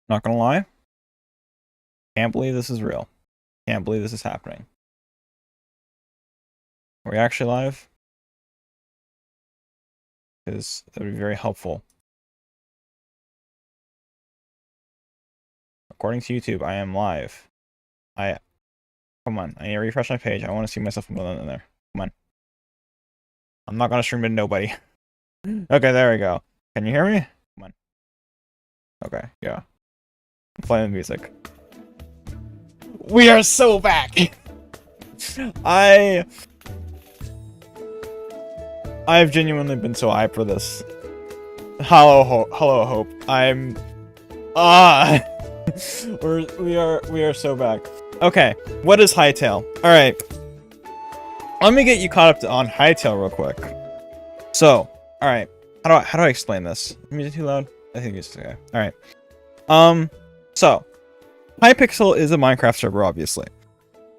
Not gonna lie. Can't believe this is real. Can't believe this is happening. Are we actually live? Because that would be very helpful. According to YouTube, I am live. Come on, I need to refresh my page. I want to see myself in there. Come on. I'm not gonna stream to nobody. Okay, there we go. Can you hear me? Come on. Okay, yeah. I'm playing the music. We are so back! I've genuinely been so hyped for this. Hello, Hope. We are so back. Okay, what is Hytale? Alright. Let me get you caught up on Hytale real quick. So, alright. How do I explain this? Is it too loud? I think it's okay. Alright. So Hypixel is a Minecraft server, obviously.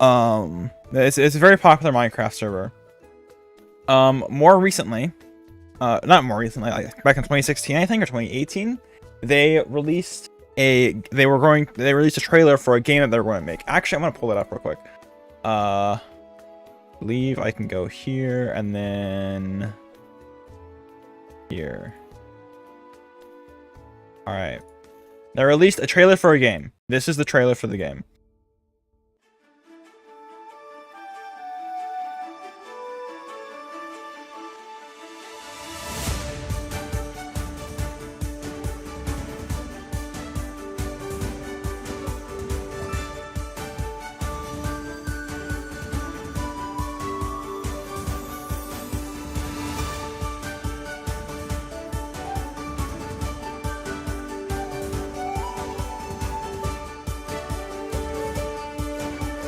It's a very popular Minecraft server. More recently, not more recently, like back in 2016, I think, or 2018, they released a trailer for a game that they're going to make. Actually, I'm gonna pull it up real quick. Believe I can go here and then here. All right. They released a trailer for a game. This is the trailer for the game.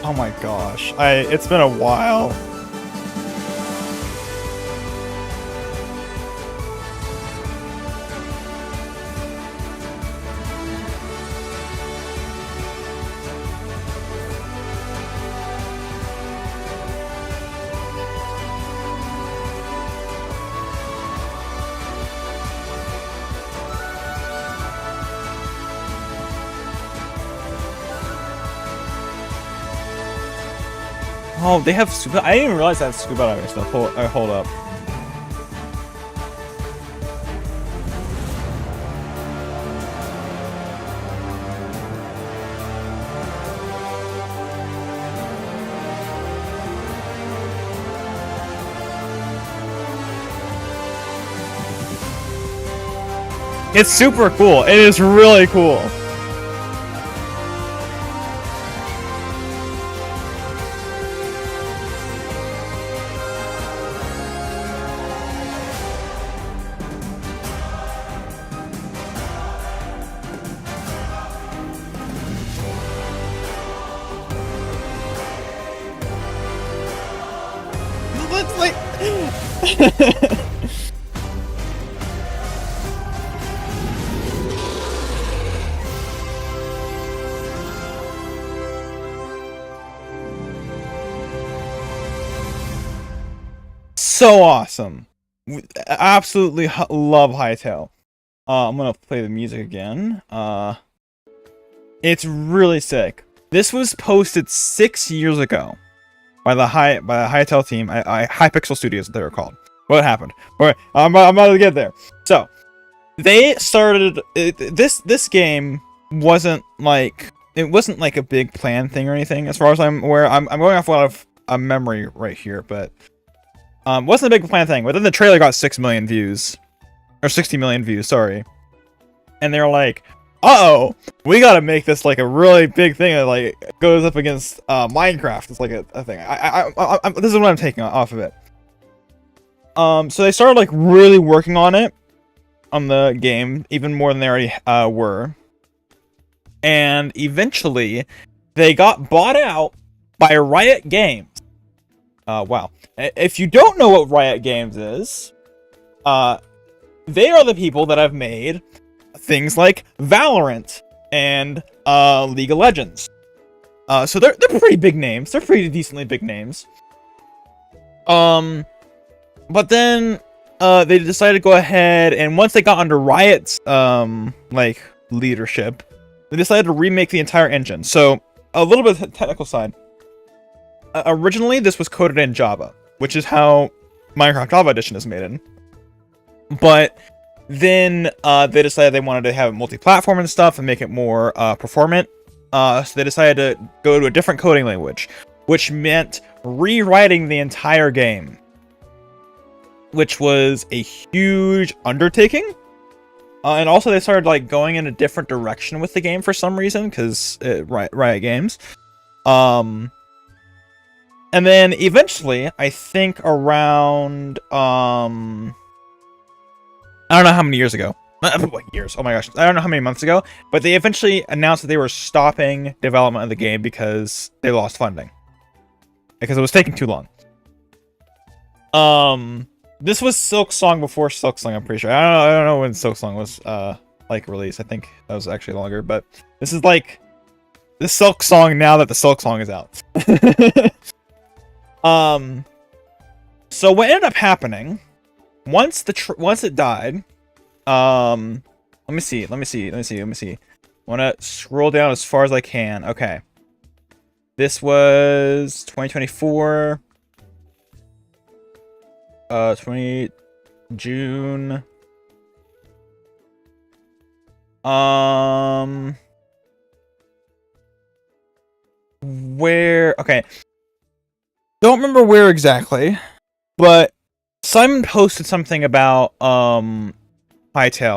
Oh my gosh, it's been a while. Oh, they have scuba. I didn't even realize that scuba diving stuff. Hold up. It's super cool. It is really cool. Looks like so awesome. Absolutely love Hytale. I'm gonna play the music again. It's really sick. This was posted 6 years ago by the Hytale team, Hypixel Studios, they were called. What happened? All right, I'm about to get there. So they started this game wasn't like a big plan thing or anything, as far as I'm aware. I'm going off a lot of memory right here, but wasn't a big plan thing. But then the trailer got 6 million views, or 60 million views, sorry. And they're like, uh-oh, we gotta make this like a really big thing that like goes up against Minecraft. It's like a thing. This is what I'm taking off of it. So they started like really working on it, on the game, even more than they already were. And eventually, they got bought out by Riot Games. Wow. If you don't know what Riot Games is, they are the people that have made things like Valorant and League of Legends. So they're pretty big names. They're pretty decently big names. But then they decided to go ahead, and once they got under Riot's like leadership, they decided to remake the entire engine. So, a little bit of the technical side. Originally, this was coded in Java, which is how Minecraft Java Edition is made in. But then they decided they wanted to have it multi-platform and stuff and make it more performant. So they decided to go to a different coding language, which meant rewriting the entire game, which was a huge undertaking. And also they started like going in a different direction with the game for some reason, because Riot Games. And then eventually, I think around I don't know how many years ago. What years? Oh my gosh. I don't know how many months ago. But they eventually announced that they were stopping development of the game because they lost funding. Because it was taking too long. This was Silksong before Silksong, I'm pretty sure. I don't know when Silksong was like released. I think that was actually longer, but this is like the Silksong now that the Silksong is out. So what ended up happening once it died, let me see. I want to scroll down as far as I can. Okay. This was 2024. 20 June. Where? Okay. Don't remember where exactly, but Simon posted something about Hytale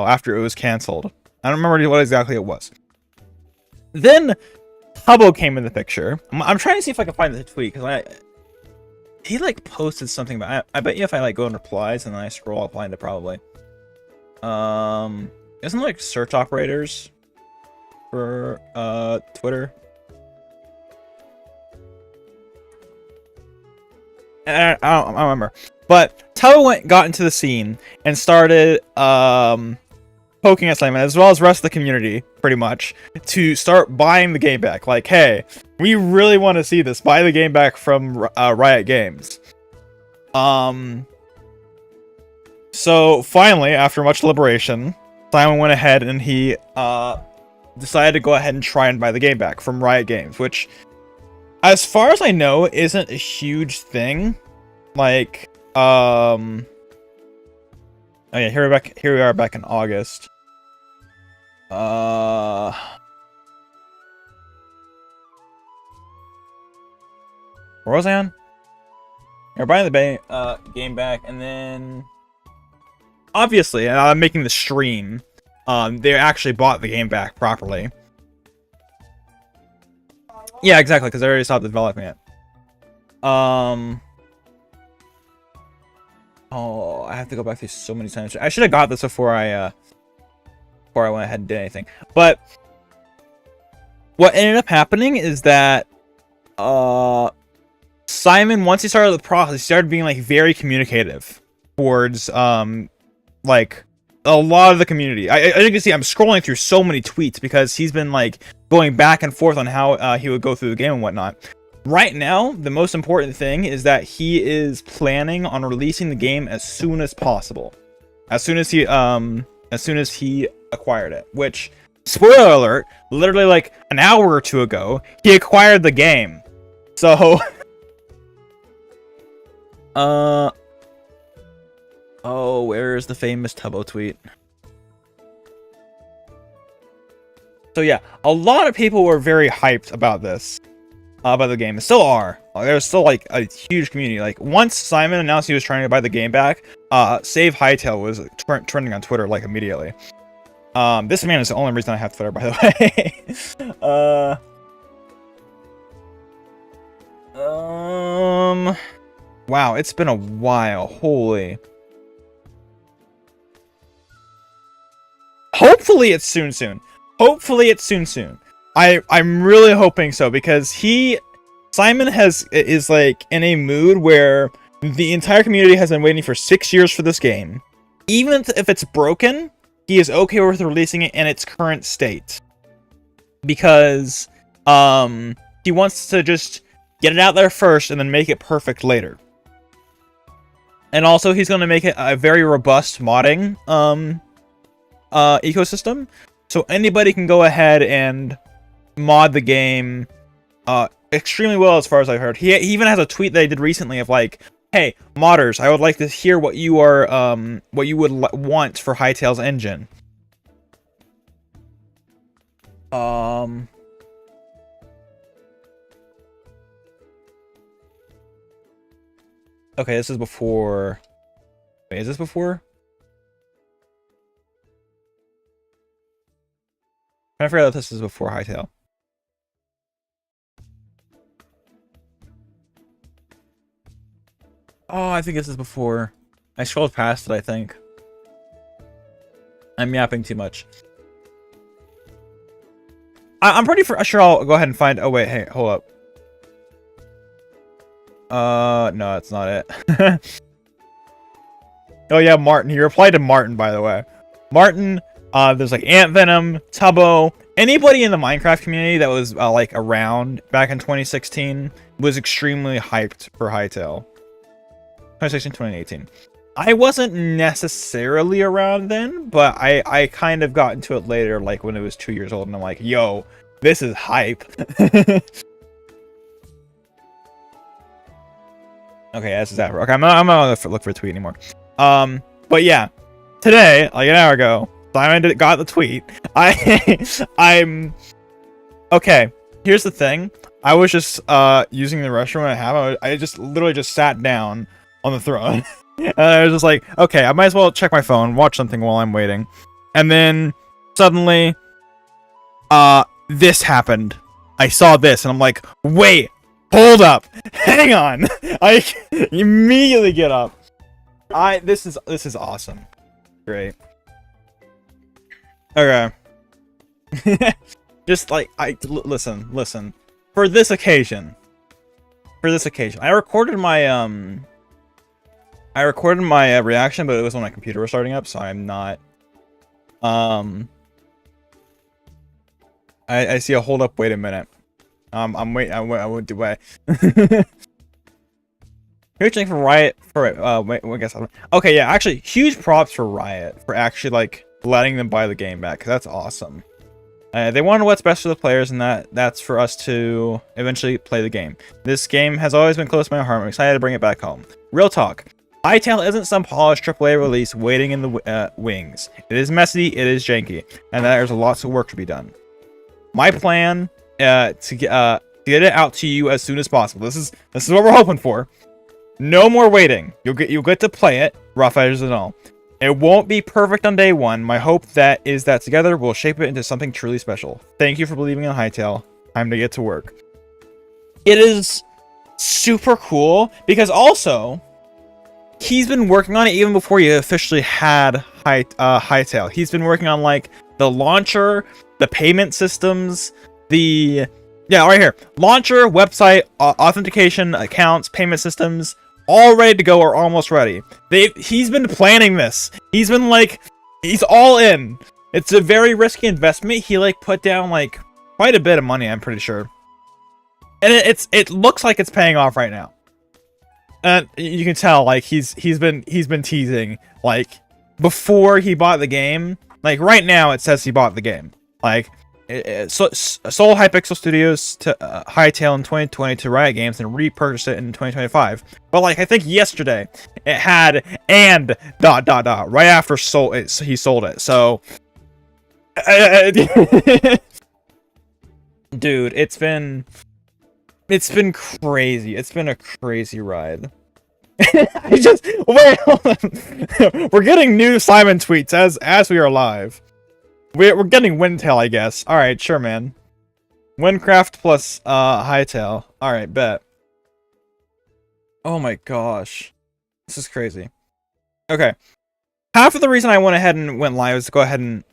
after it was canceled. I don't remember what exactly it was. Then Hubbo came in the picture. I'm trying to see if I can find the tweet because he like posted something about. I bet you if I like go in replies and then I scroll, I'll find it probably. Isn't like search operators for Twitter? I don't remember. But Tubbo got into the scene and started poking at Simon, as well as the rest of the community, pretty much, to start buying the game back. Like, hey, we really want to see this. Buy the game back from Riot Games. So, finally, after much deliberation, Simon went ahead and he decided to go ahead and try and buy the game back from Riot Games, which, as far as I know, isn't a huge thing. Like, oh yeah, here we are back in August. Where was I on? You're buying the game back, and then obviously, I'm making the stream. They actually bought the game back properly. Yeah, exactly, because they already stopped developing it. Oh, I have to go back through so many times. I should have got this before I went ahead and did anything. But what ended up happening is that Simon, once he started the process, he started being like very communicative towards like a lot of the community. As you can see, I'm scrolling through so many tweets because he's been like going back and forth on how he would go through the game and whatnot. Right now, the most important thing is that he is planning on releasing the game as soon as possible. As soon as he acquired it. Which, spoiler alert, literally like an hour or two ago, he acquired the game. So, oh, where's the famous Tubbo tweet? So yeah, a lot of people were very hyped about this. About the game. They still are. There's still like a huge community. Like once Simon announced he was trying to buy the game back, Save Hytale was trending on Twitter like immediately. This man is the only reason I have Twitter, by the way. Wow, it's been a while. Holy. Hopefully it's soon. Hopefully it's soon. I'm really hoping so, because Simon is like in a mood where the entire community has been waiting for 6 years for this game. Even if it's broken, he is okay with releasing it in its current state. Because he wants to just get it out there first and then make it perfect later. And also, he's going to make it a very robust modding ecosystem. So anybody can go ahead and mod the game extremely well, as far as I've heard. He even has a tweet that I did recently of like, hey, modders, I would like to hear what you are, what you would want for Hytale's engine. Okay, this is before... Wait, is this before? I forgot that this is before Hytale. Oh, I think this is before. I scrolled past it, I think. I'm yapping too much. I'm pretty sure I'll go ahead and find... Oh, wait, hey, hold up. No, that's not it. Oh, yeah, Martin. He replied to Martin, by the way. Martin, there's like Ant Venom, Tubbo. Anybody in the Minecraft community that was like around back in 2016 was extremely hyped for Hytale. 2016, 2018. I wasn't necessarily around then, but I kind of got into it later, like when it was 2 years old, and I'm like, yo, this is hype. Okay, this is that. Okay, I'm not gonna look for a tweet anymore. But yeah, today, like an hour ago, Simon got the tweet. I'm okay. Here's the thing. I was just using the restroom I have. I just literally just sat down on the throne. And I was just like, okay, I might as well check my phone, watch something while I'm waiting. And then suddenly, this happened. I saw this, and I'm like, wait, hold up, hang on. I immediately get up. This is awesome. Great. Okay. Just like listen. For this occasion, I recorded my reaction, but it was when my computer was starting up, so I'm not. I see a hold up. Wait a minute. I'm waiting. I won't do way. Huge thing for Riot for wait, I guess okay, yeah, actually huge props for Riot for actually like letting them buy the game back, because that's awesome. They wanted what's best for the players, and that's for us to eventually play the game. This game has always been close to my heart. I'm excited to bring it back home. Real talk. Hytale isn't some polished AAA release waiting in the wings. It is messy, it is janky, and there's lots of work to be done. My plan to get it out to you as soon as possible. This is what we're hoping for. No more waiting. You'll get to play it, rough edges and all. It won't be perfect on day one. My hope is that together we'll shape it into something truly special. Thank you for believing in Hytale. Time to get to work. It is super cool because also he's been working on it even before he officially had Hytale. He's been working on like the launcher, the payment systems, right here, launcher, website, authentication, accounts, payment systems. All ready to go or almost ready. He's been planning this. He's been like, he's all in. It's a very risky investment. He like put down like quite a bit of money, I'm pretty sure. And it looks like it's paying off right now. And you can tell like he's been teasing like before he bought the game. Like right now it says he bought the game. Like sold Hypixel Studios to Hytale in 2020 to Riot Games and repurchased it in 2025. But like I think yesterday it had and ... right after he sold it. So dude, it's been crazy. It's been a crazy ride. I just wait. Hold on. We're getting new Simon tweets as we are live. We're getting Windtail, I guess. All right, sure, man. Windcraft plus Hytale. All right, bet. Oh my gosh, this is crazy. Okay, half of the reason I went ahead and went live is to go ahead and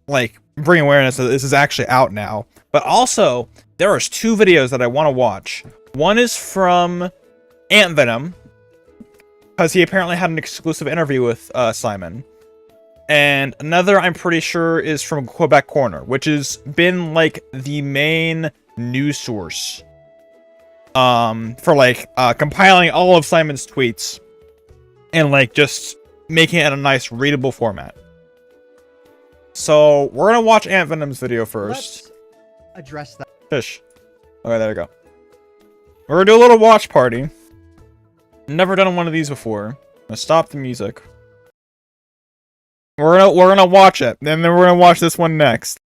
like bring awareness that this is actually out now. But also, there are 2 videos that I want to watch. One is from Ant Venom, because he apparently had an exclusive interview with Simon. And another, I'm pretty sure, is from Quebec Corner, which has been like the main news source for like compiling all of Simon's tweets and like just making it in a nice readable format. So we're gonna watch Ant Venom's video first. Let's address that. Fish. Okay, there we go. We're gonna do a little watch party. Never done one of these before. I'm gonna stop the music. We're gonna watch it, and then we're gonna watch this one next.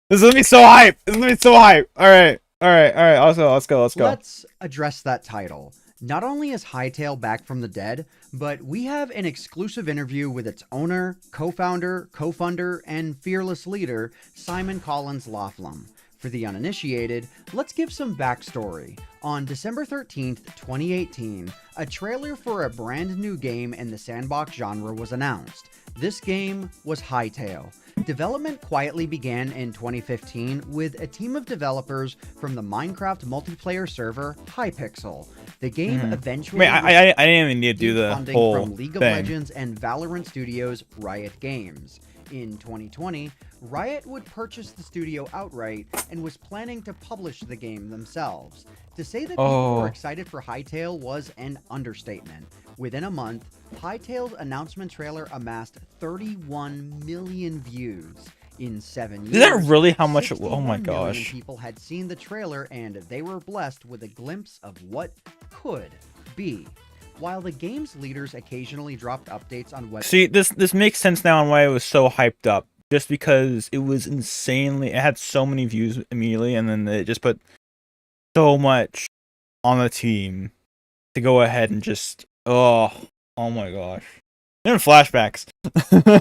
This is gonna be so hype. This is gonna be so hype. All right. Let's go. Let's address that title. Not only is Hytale back from the dead, but we have an exclusive interview with its owner, co-founder, co-funder, and fearless leader, Simon Collins Laughlin. For the uninitiated, let's give some backstory. On December 13th, 2018, a trailer for a brand new game in the sandbox genre was announced. This game was Hytale. Development quietly began in 2015 with a team of developers from the Minecraft multiplayer server Hypixel. The game eventually Wait, I didn't even need to do the funding whole from League of thing. Legends and Valorant studios Riot Games. In 2020, Riot would purchase the studio outright and was planning to publish the game themselves. To say that people were excited for Hytale was an understatement. Within a month, Hytale's announcement trailer amassed 31 million views. In 7 years, Is that really how much? Oh my 61 million gosh. people had seen the trailer, and they were blessed with a glimpse of what could be. While the game's leaders occasionally dropped updates on web. See, this makes sense now on why it was so hyped up. Just because it was insanely, it had so many views immediately, and then it just put so much on the team to go ahead and just oh my gosh. Even flashbacks.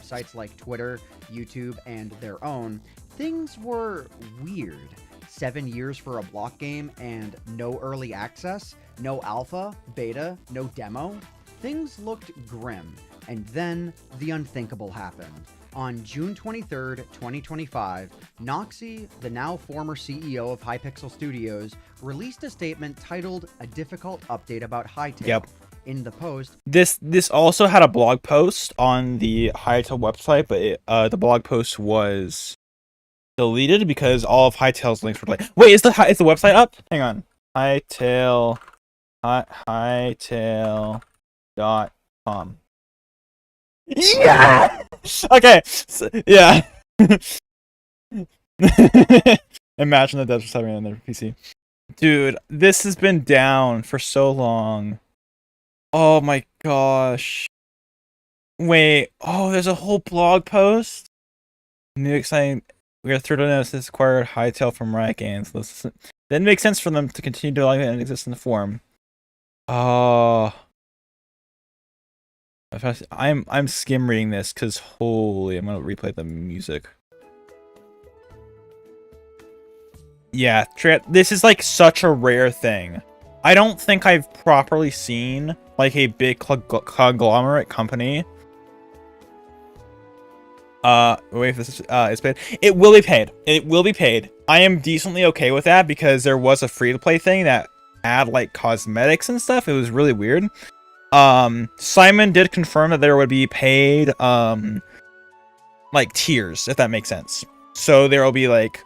Sites like Twitter, YouTube, and their own, things were weird. 7 years for a block game and no early access, no alpha, beta, no demo. Things looked grim, and then the unthinkable happened. On June 23rd, 2025, Noxy, the now former CEO of Hypixel Studios, released a statement titled "A Difficult Update About Hytale." Yep. In the post, This also had a blog post on the Hytale website, but the blog post was deleted because all of Hytale's links were like, wait, is the website up? Hang on. Hytale.com. Yeah. Okay. So, yeah. Imagine that that's what's happening on their PC. Dude, this has been down for so long. Oh my gosh. Wait. Oh, there's a whole blog post. New exciting. We are thrilled to announce this acquired Hytale from Riot Games. Didn't make sense for them to continue developing and exist in the form. Oh. I'm skim reading this because holy, I'm gonna replay the music. Yeah, this is like such a rare thing. I don't think I've properly seen like a big conglomerate company. Wait, if this is paid. It will be paid. It will be paid. I am decently okay with that because there was a free-to-play thing that had like cosmetics and stuff. It was really weird. Simon did confirm that there would be paid like tiers, if that makes sense. So there will be like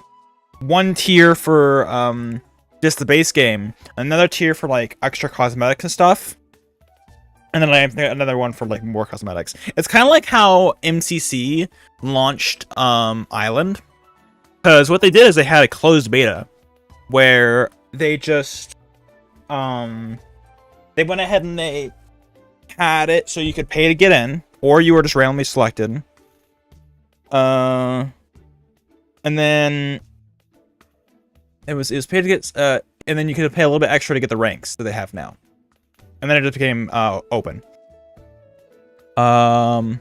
one tier for just the base game, another tier for like extra cosmetics and stuff, and then another one for like more cosmetics. It's kind of like how MCC launched Island, because what they did is they had a closed beta where they just they went ahead and they had it so you could pay to get in, or you were just randomly selected. And then it was paid to get and then you could pay a little bit extra to get the ranks that they have now. And then it just became open. To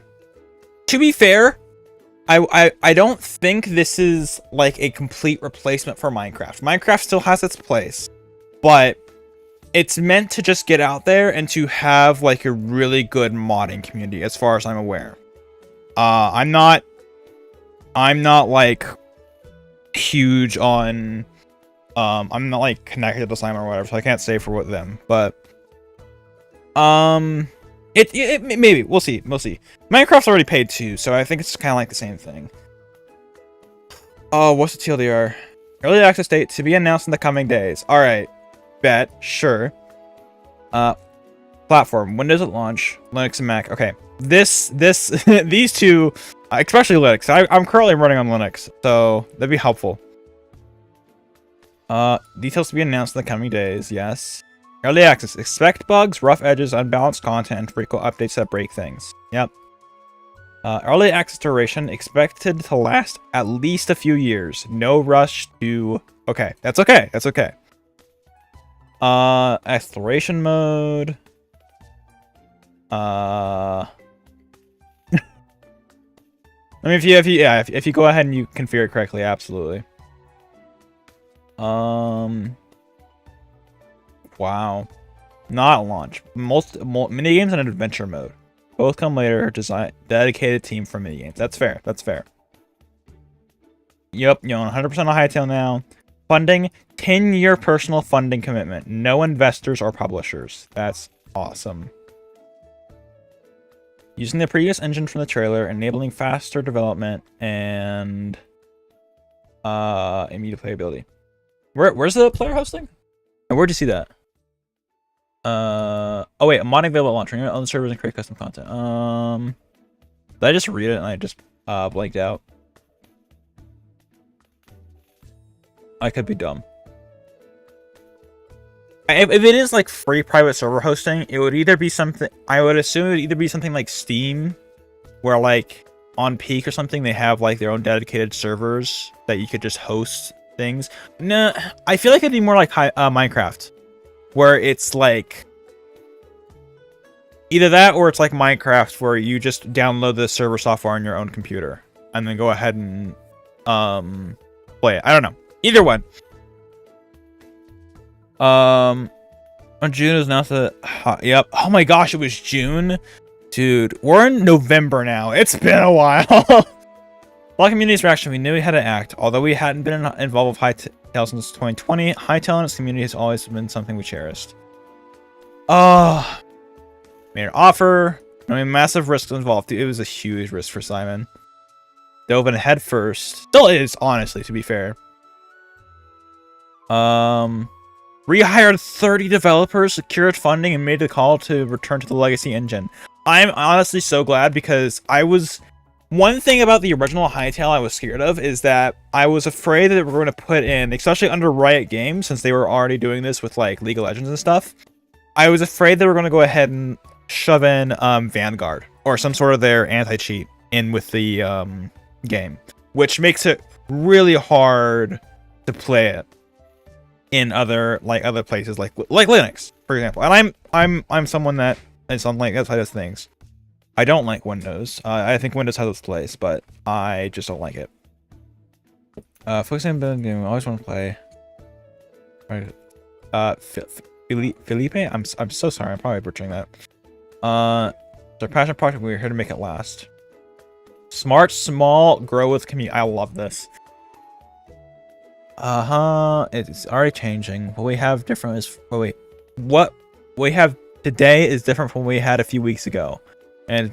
be fair, I don't think this is like a complete replacement for Minecraft. Minecraft still has its place, but it's meant to just get out there and to have like a really good modding community, as far as I'm aware. I'm not like huge on I'm not like connected to Slime or whatever, so I can't say for what them, but it maybe we'll see. Minecraft's already paid too, so I think it's kind of like the same thing. Oh, what's the TLDR? Early access date to be announced in the coming days. All right. Bet, sure. Platform, Windows at launch, Linux and Mac. Okay, these two, especially Linux. I'm currently running on Linux, so that'd be helpful. Details to be announced in the coming days. Yes. Early access. Expect bugs, rough edges, unbalanced content, and frequent updates that break things. Yep. Early access duration expected to last at least a few years. No rush to... Okay, that's okay. That's okay. Exploration mode. I mean, if you go ahead and you configure it correctly, absolutely. Wow. Not launch. Minigames and adventure mode. Both come later. Design dedicated team for minigames. That's fair. That's fair. Yep, you own 100% of Hytale now. Funding, 10-year personal funding commitment. No investors or publishers. That's awesome. Using the previous engine from the trailer, enabling faster development and immediate playability. Where's the player hosting? And where'd you see that? Oh wait, modding available at launch. You're gonna own servers and create custom content. Did I just read it and I just blanked out? I could be dumb. If it is like free private server hosting, it would either be something. I would assume it would either be something like Steam, where like on Peak or something they have like their own dedicated servers that you could just host things. No, I feel like it'd be more like Minecraft, where it's like either that or it's like Minecraft, where you just download the server software on your own computer and then go ahead and play it. I don't know. Either one. On June is now the yep. Oh my gosh, it was June, dude. We're in November now. It's been a while. While community's reaction, we knew we had to act. Although we hadn't been involved with Hytale since 2020, Hytale and its community has always been something we cherished. Made an offer. I mean, massive risks involved. Dude, it was a huge risk for Simon. Dove in head first. Still is, honestly, to be fair. Rehired 30 developers, secured funding, and made the call to return to the legacy engine. I'm honestly so glad, because one thing about the original Hytale I was scared of is that I was afraid that we were going to put in, especially under Riot Games, since they were already doing this with like League of Legends and stuff. I was afraid they were going to go ahead and shove in Vanguard or some sort of their anti-cheat in with the game, which makes it really hard to play it in other places like Linux, for example. And I'm someone that is on like that side of things. I don't like Windows. I think Windows has its place, but I just don't like it. Focusing on building game, I always want to play. Right. Felipe, I'm so sorry. I'm probably butchering that. It's our passion project. We're here to make it last. Smart, small, grow with community. I love this. It's already changing. What we have different is what we have today is different from what we had a few weeks ago, and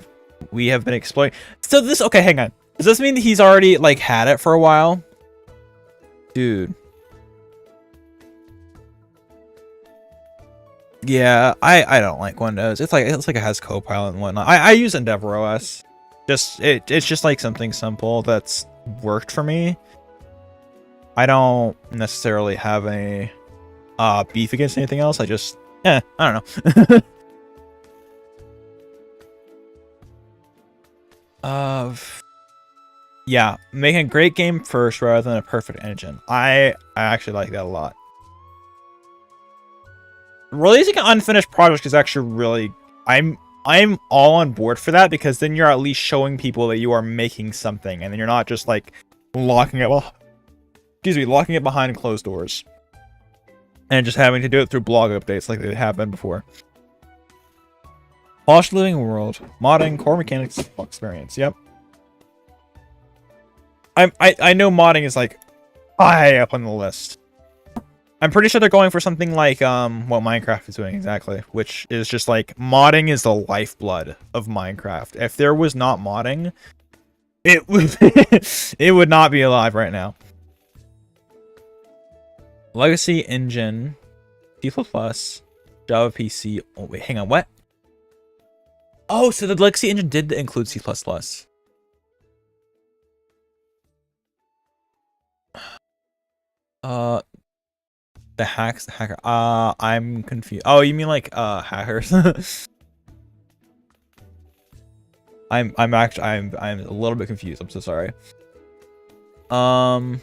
we have been exploring. So this, okay, hang on. Does this mean that he's already like had it for a while, dude? Yeah, I don't like Windows. It's like it has Copilot and whatnot. I use Endeavor OS. It's just like something simple that's worked for me. I don't necessarily have any beef against anything else. I don't know. Yeah, making a great game first rather than a perfect engine. I actually like that a lot. Releasing an unfinished project is actually really... I'm all on board for that, because then you're at least showing people that you are making something, and then you're not just like locking it behind closed doors and just having to do it through blog updates like they have been before. Polished living world, modding, core mechanics, experience. Yep. I know modding is like high up on the list. I'm pretty sure they're going for something like what Minecraft is doing exactly, which is just like modding is the lifeblood of Minecraft. If there was not modding, it would it would not be alive right now. Legacy engine, C++, Java PC. Oh wait, hang on, what? Oh, so the Legacy engine did include C++. The hacker. I'm confused. Oh, you mean like hackers? I'm a little bit confused. I'm so sorry. So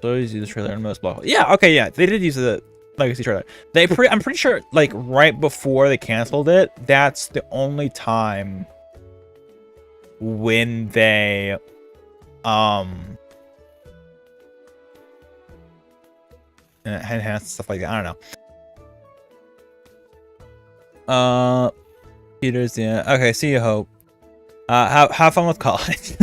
use the trailer in most block. Yeah, okay, yeah. They did use the Legacy trailer. I'm pretty sure like right before they canceled it, that's the only time when they enhance stuff like that. I don't know. Peter's, yeah. Okay, see you, Hope. Have fun with college.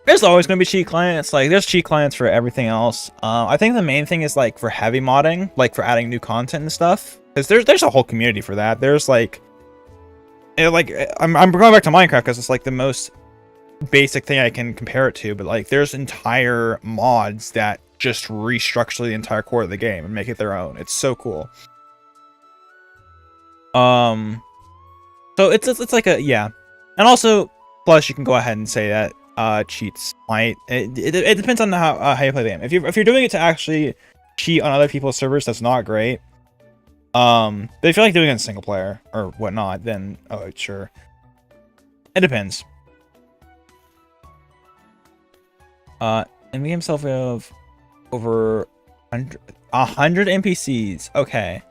There's always gonna be cheat clients. Like, there's cheat clients for everything else. I think the main thing is like for heavy modding, like for adding new content and stuff. Because there's a whole community for that. There's like, I'm going back to Minecraft because it's like the most basic thing I can compare it to. But like, there's entire mods that just restructure the entire core of the game and make it their own. It's so cool. So it's like a, yeah. And also, plus you can go ahead and say that cheats might, it depends on how you play the game. If you're doing it to actually cheat on other people's servers, that's not great. But if you're like doing it in single player or whatnot, then oh sure. It depends. In the game itself we have over 100 NPCs. Okay.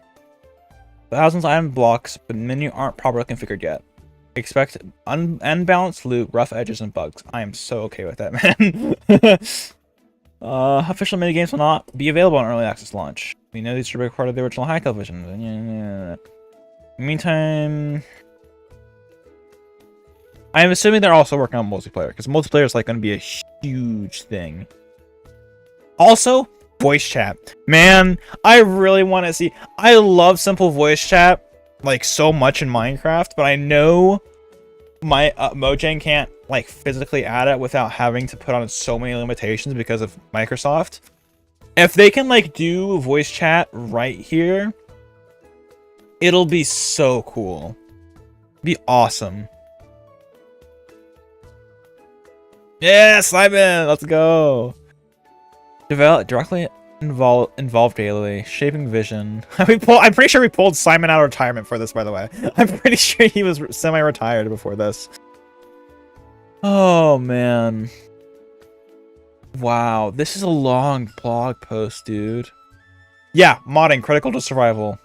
Thousands of item blocks, but many aren't properly configured yet. Expect unbalanced loot, rough edges, and bugs. I am so okay with that, man. Official minigames will not be available on early access launch. We know these should be part of the original Hytale vision. In the meantime, I'm assuming they're also working on multiplayer, because multiplayer is like going to be a huge thing. Also, voice chat. Man, I really want to see. I love simple voice chat like so much in Minecraft, but I know my Mojang can't like physically add it without having to put on so many limitations because of Microsoft. If they can like do voice chat right here, it'll be so cool. Be awesome. Yeah, Simon, let's go. Develop directly involved daily, shaping vision. I'm pretty sure we pulled Simon out of retirement for this, by the way. I'm pretty sure he was semi-retired before this. Oh man. Wow, this is a long blog post, dude. Yeah, modding critical to survival.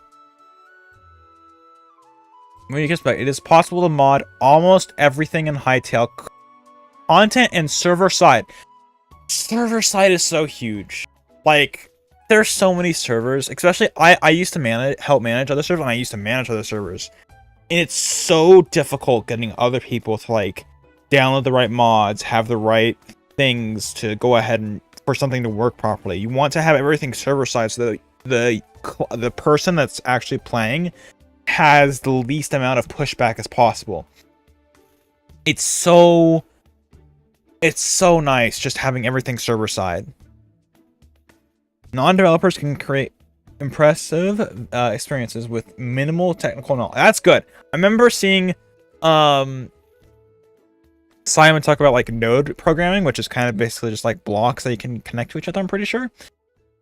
When you expect, it is possible to mod almost everything in Hytale. Content and server side. Server side is so huge. Like, there's so many servers. Especially, I used to help manage other servers, and I used to manage other servers. And it's so difficult getting other people to like download the right mods, have the right things to go ahead and for something to work properly. You want to have everything server side so that the person that's actually playing has the least amount of pushback as possible. It's so nice just having everything server side. Non-developers can create impressive experiences with minimal technical knowledge. That's good. I remember seeing Simon talk about like node programming, which is kind of basically just like blocks that you can connect to each other, I'm pretty sure.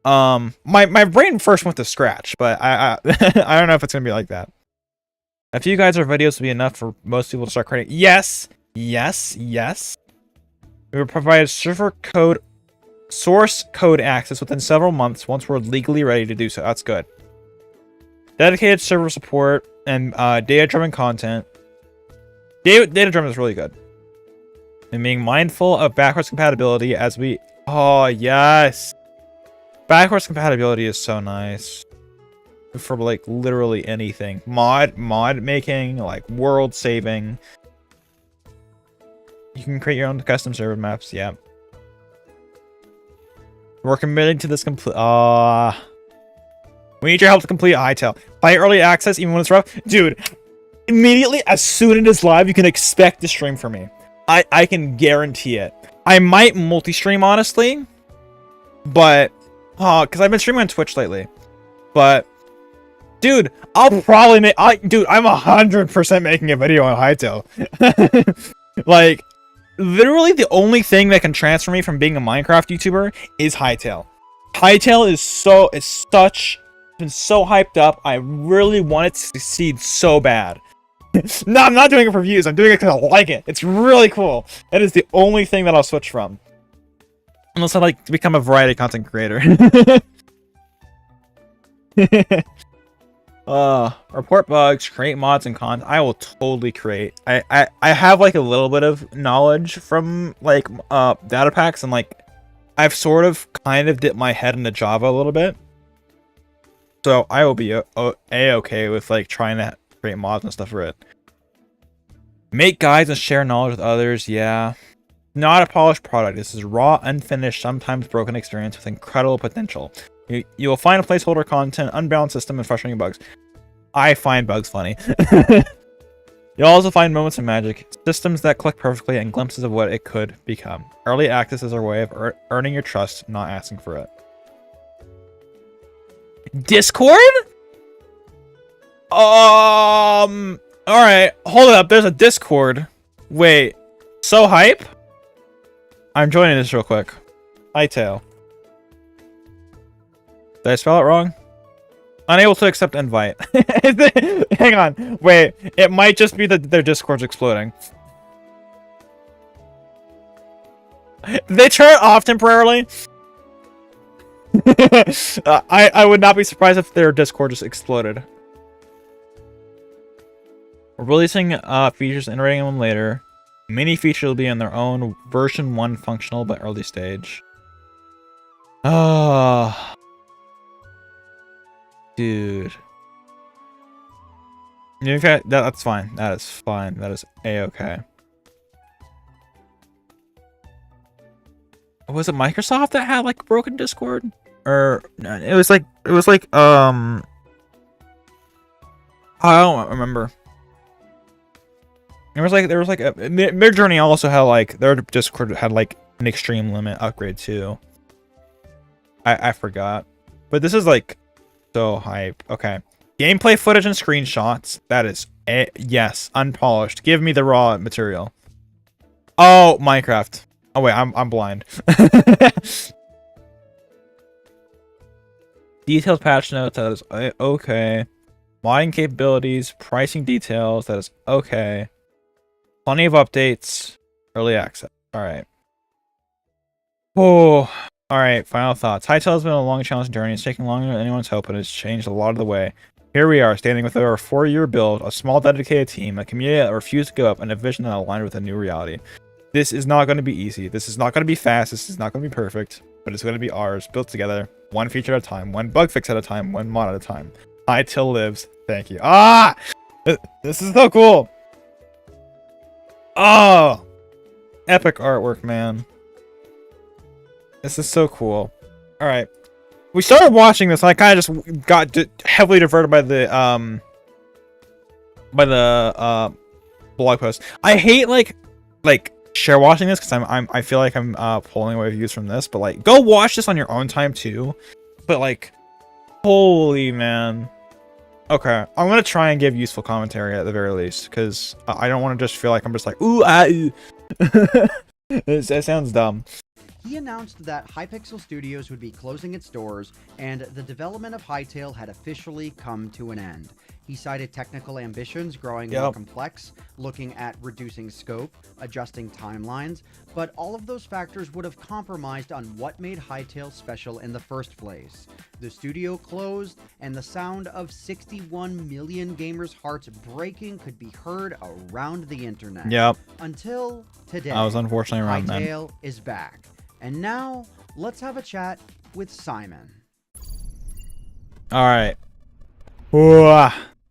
My brain first went to Scratch, but I I don't know if it's gonna be like that. A few guides or videos will be enough for most people to start creating. Yes. We will provide source code access within several months once we're legally ready to do so. That's good. Dedicated server support and data-driven content. Data-driven is really good. And being mindful of backwards compatibility as we... Oh, yes. Backwards compatibility is so nice. For, like, literally anything. Mod making, like, world saving. You can create your own custom server maps, yeah. We're committed to this complete... we need your help to complete Hytale. Play early access even when it's rough. Dude, immediately, as soon as it's live, you can expect to stream for me. I can guarantee it. I might multi-stream, honestly. But... because I've been streaming on Twitch lately. But... Dude, I'll probably make. Dude, I'm 100% making a video on Hytale. Like, literally, the only thing that can transfer me from being a Minecraft YouTuber is Hytale. Hytale is been so hyped up. I really want it to succeed so bad. No, I'm not doing it for views. I'm doing it because I like it. It's really cool. That is the only thing that I'll switch from. Unless I like to become a variety content creator. Report bugs, create mods and content. I will totally create. I have like a little bit of knowledge from like data packs, and like I've sort of kind of dipped my head into Java a little bit. So I will be a-okay with like trying to create mods and stuff for it. Make guides and share knowledge with others. Yeah. Not a polished product. This is raw, unfinished, sometimes broken experience with incredible potential. You will find a placeholder content, unbalanced system, and frustrating bugs. I find bugs funny. You'll also find moments of magic, systems that click perfectly, and glimpses of what it could become. Early access is our way of earning your trust, not asking for it. Discord? Alright, hold up. There's a Discord. Wait, so hype? I'm joining this real quick. Hytale. Did I spell it wrong? Unable to accept invite. Hang on. Wait. It might just be that their Discord's exploding. They turn it off temporarily. I would not be surprised if their Discord just exploded. We're releasing features and iterating them later. Many features will be in their own version 1 functional but early stage. Oh, dude. Okay, that's fine. That is fine. That is a-okay. Was it Microsoft that had like broken Discord? Or it was like I don't remember. There was like a Midjourney also had like their Discord had like an extreme limit upgrade too. I forgot, but this is like so hype. Okay, gameplay footage and screenshots. That is yes, unpolished. Give me the raw material. Oh, Minecraft. Oh wait, I'm blind. Detailed patch notes. That is okay. Modding capabilities, pricing details. That is okay. Plenty of updates. Early access. Alright. Oh. Alright, final thoughts. Hytale has been a long, challenging journey. It's taking longer than anyone's hope, and it's changed a lot of the way. Here we are, standing with our 4-year build, a small, dedicated team, a community that refused to go up, and a vision that aligned with a new reality. This is not going to be easy. This is not going to be fast. This is not going to be perfect. But it's going to be ours, built together, one feature at a time, one bug fix at a time, one mod at a time. Hytale lives. Thank you. Ah! This is so cool. Oh! Epic artwork, man. This is so cool. Alright. We started watching this, and I kind of just got heavily diverted by the blog post. I hate, like share watching this, because I feel like I'm pulling away views from this, but, like, go watch this on your own time, too. But, like, holy man. Okay, I'm gonna try and give useful commentary at the very least, because I don't want to just feel like I'm just like, ooh, ah, ooh. It sounds dumb. He announced that Hypixel Studios would be closing its doors, and the development of Hytale had officially come to an end. He cited technical ambitions growing more complex, looking at reducing scope, adjusting timelines, but all of those factors would have compromised on what made Hytale special in the first place. The studio closed, and the sound of 61 million gamers' hearts breaking could be heard around the internet. Yep. Until today, I was unfortunately around then. Hytale is back. And now, let's have a chat with Simon. Alright.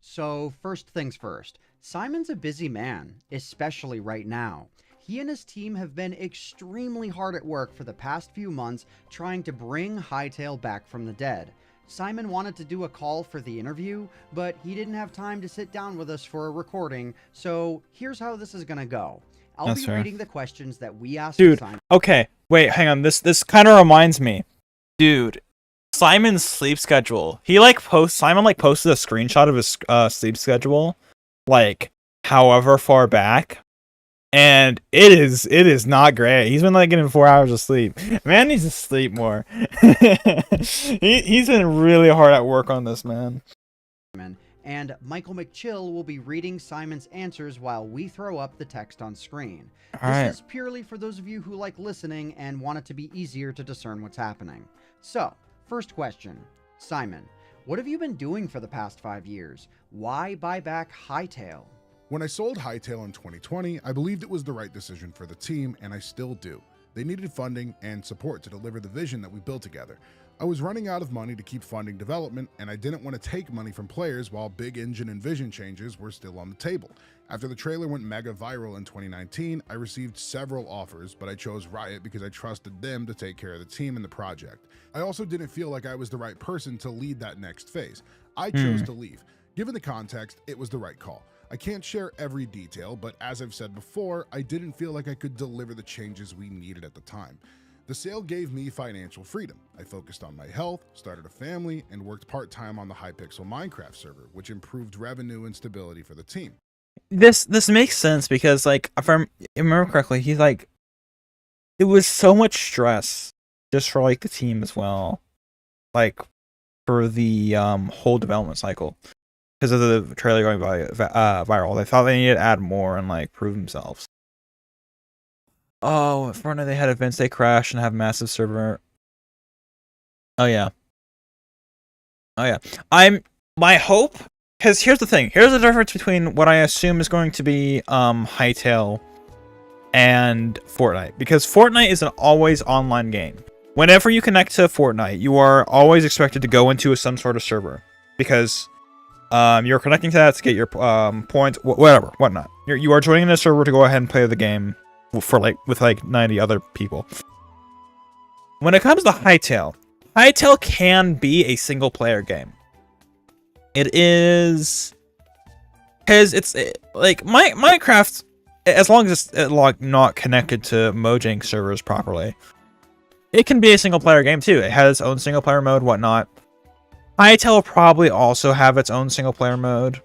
So, first things first. Simon's a busy man, especially right now. He and his team have been extremely hard at work for the past few months trying to bring Hytale back from the dead. Simon wanted to do a call for the interview, but he didn't have time to sit down with us for a recording, so here's how this is gonna go. I'll be reading the questions that we asked Simon. Okay, wait, hang on. This kind of reminds me. Dude, Simon's sleep schedule. Simon like posted a screenshot of his sleep schedule, like however far back, and it is not great. He's been like getting 4 hours of sleep. Man needs to sleep more. He's been really hard at work on this, man. And Michael McChill will be reading Simon's answers while we throw up the text on screen. This is purely for those of you who like listening and want it to be easier to discern what's happening. So, first question. Simon, what have you been doing for the past 5 years? Why buy back Hytale? When I sold Hytale in 2020, I believed it was the right decision for the team, and I still do. They needed funding and support to deliver the vision that we built together. I was running out of money to keep funding development, and I didn't want to take money from players while big engine and vision changes were still on the table. After the trailer went mega viral in 2019, I received several offers, but I chose Riot because I trusted them to take care of the team and the project. I also didn't feel like I was the right person to lead that next phase. I chose to leave. Given the context, it was the right call. I can't share every detail, but as I've said before, I didn't feel like I could deliver the changes we needed at the time. The sale gave me financial freedom. I focused on my health, started a family, and worked part-time on the Hypixel Minecraft server, which improved revenue and stability for the team. This makes sense because, like, if I remember correctly, he's like, it was so much stress just for like the team as well, like for the whole development cycle because of the trailer going viral. They thought they needed to add more and like prove themselves. Oh, at Fortnite they had events they crash and have massive server. Oh yeah. My hope, because here's the thing. Here's the difference between what I assume is going to be Hytale and Fortnite. Because Fortnite is an always online game. Whenever you connect to Fortnite, you are always expected to go into some sort of server. Because you're connecting to that to get your points, whatnot. You are joining a server to go ahead and play the game for with 90 other people. When it comes to Hytale, Hytale can be a single player game. It is because it's like Minecraft, as long as it's not connected to Mojang servers properly, it can be a single player game too. It has its own single player mode, whatnot. Hytale will probably also have its own single player mode.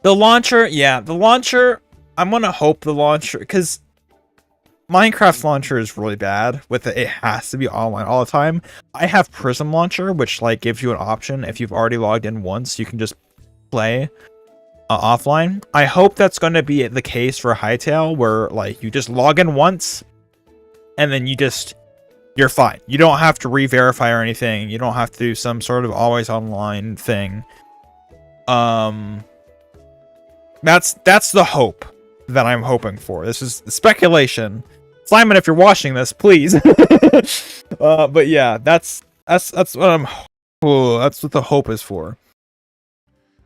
The launcher, I'm gonna hope the launcher, because Minecraft's launcher is really bad with it. It has to be online all the time. I have Prism Launcher, which like gives you an option if you've already logged in once, you can just play offline. I hope that's going to be the case for Hytale, where like you just log in once and then you're fine. You don't have to re-verify or anything. You don't have to do some sort of always online thing. That's the hope that I'm hoping for. This is speculation. Simon, if you're watching this, please. But yeah, that's what that's what the hope is for.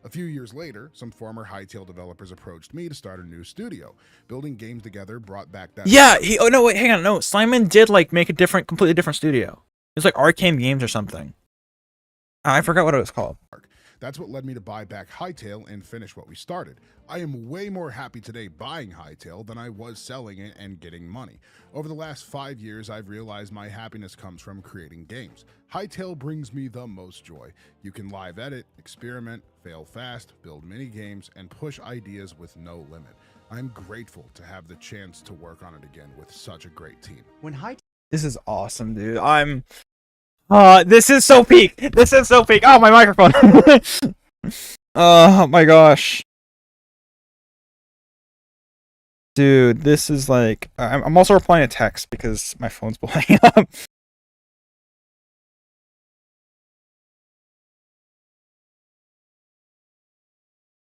A few years later, some former Hytale developers approached me to start a new studio. Building games together brought back that... Yeah, hang on, no. Simon did like make a completely different studio. It's like Arcane Games or something. I forgot what it was called. That's what led me to buy back Hytale and finish what we started. I am way more happy today buying Hytale than I was selling it and getting money. Over the last 5 years, I've realized my happiness comes from creating games. Hytale brings me the most joy. You can live edit, experiment, fail fast, build mini games, and push ideas with no limit. I'm grateful to have the chance to work on it again with such a great team. This is awesome, dude. This is so peak. This is so peak. Oh, my microphone. Oh my gosh. Dude, this is like... I'm also replying to text because my phone's blowing up.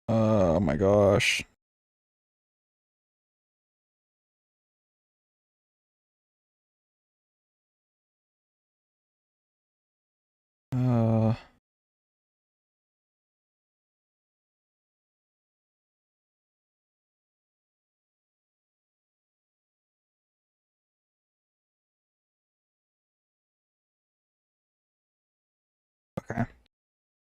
Oh my gosh. Okay.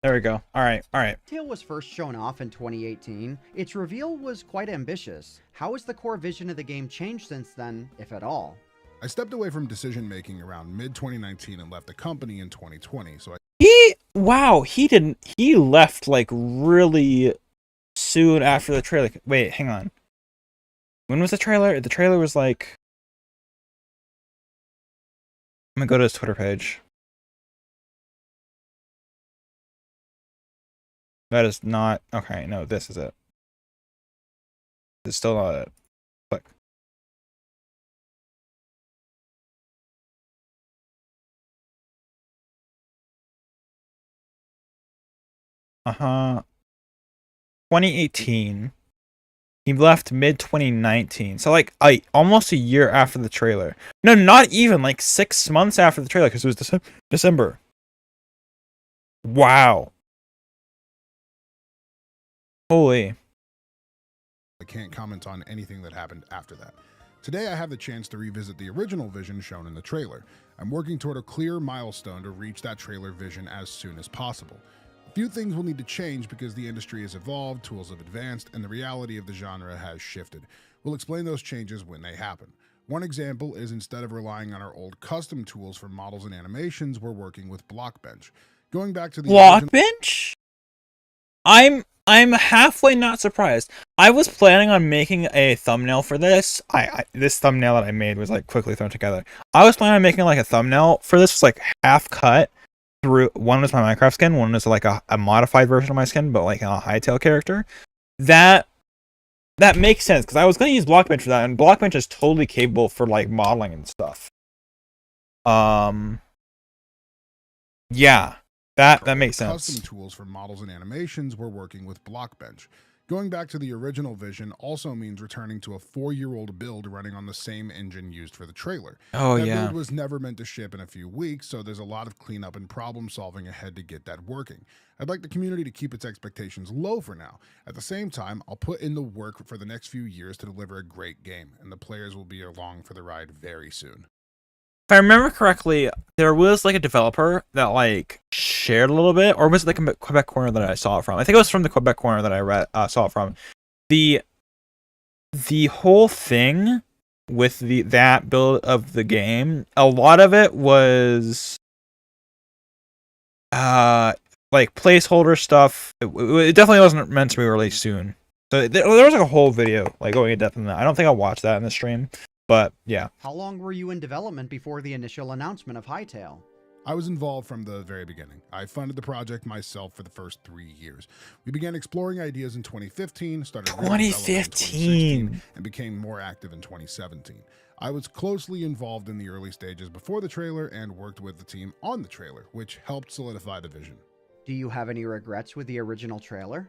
There we go. Alright. Hytale was first shown off in 2018. Its reveal was quite ambitious. How has the core vision of the game changed since then, if at all? I stepped away from decision making around mid 2019 and left the company in 2020. So He left like really soon after the trailer. Wait, hang on. When was the trailer? The trailer was like, I'm gonna go to his Twitter page. That is not okay. No, this is it. It's still not it. Click. Uh-huh. 2018. He left mid 2019. So like almost a year after the trailer. No, not even like 6 months after the trailer because it was December. Wow. Holy. I can't comment on anything that happened after that. Today I have the chance to revisit the original vision shown in the trailer. I'm working toward a clear milestone to reach that trailer vision as soon as possible. A few things will need to change because the industry has evolved, tools have advanced, and the reality of the genre has shifted. We'll explain those changes when they happen. One example is instead of relying on our old custom tools for models and animations, we're working with Blockbench. Going back to the Blockbench? I'm halfway not surprised. I was planning on making a thumbnail for this. This thumbnail that I made was like quickly thrown together. I was planning on making like a thumbnail for this. Was like half cut through. One was my Minecraft skin. One was like a modified version of my skin, but like a Hytale character. That makes sense because I was gonna use Blockbench for that, and Blockbench is totally capable for like modeling and stuff. Yeah. That makes sense. Custom tools for models and animations, we're working with Blockbench. Going back to the original vision also means returning to a 4-year-old build running on the same engine used for the trailer. Oh, that yeah. build was never meant to ship in a few weeks, so there's a lot of cleanup and problem solving ahead to get that working. I'd like the community to keep its expectations low for now. At the same time, I'll put in the work for the next few years to deliver a great game, and the players will be along for the ride very soon. If I remember correctly, there was like a developer that like shared a little bit, or was it the Quebec corner that I saw it from? I think it was from the Quebec corner that I saw it from. The whole thing with that build of the game, a lot of it was like placeholder stuff. It definitely wasn't meant to be released soon. So there was like a whole video like going in depth in that. I don't think I'll watch that in the stream. But yeah. How long were you in development before the initial announcement of Hytale? I was involved from the very beginning. I funded the project myself for the first 3 years. We began exploring ideas in 2015, started 2015, and became more active in 2017. I was closely involved in the early stages before the trailer and worked with the team on the trailer, which helped solidify the vision. Do you have any regrets with the original trailer?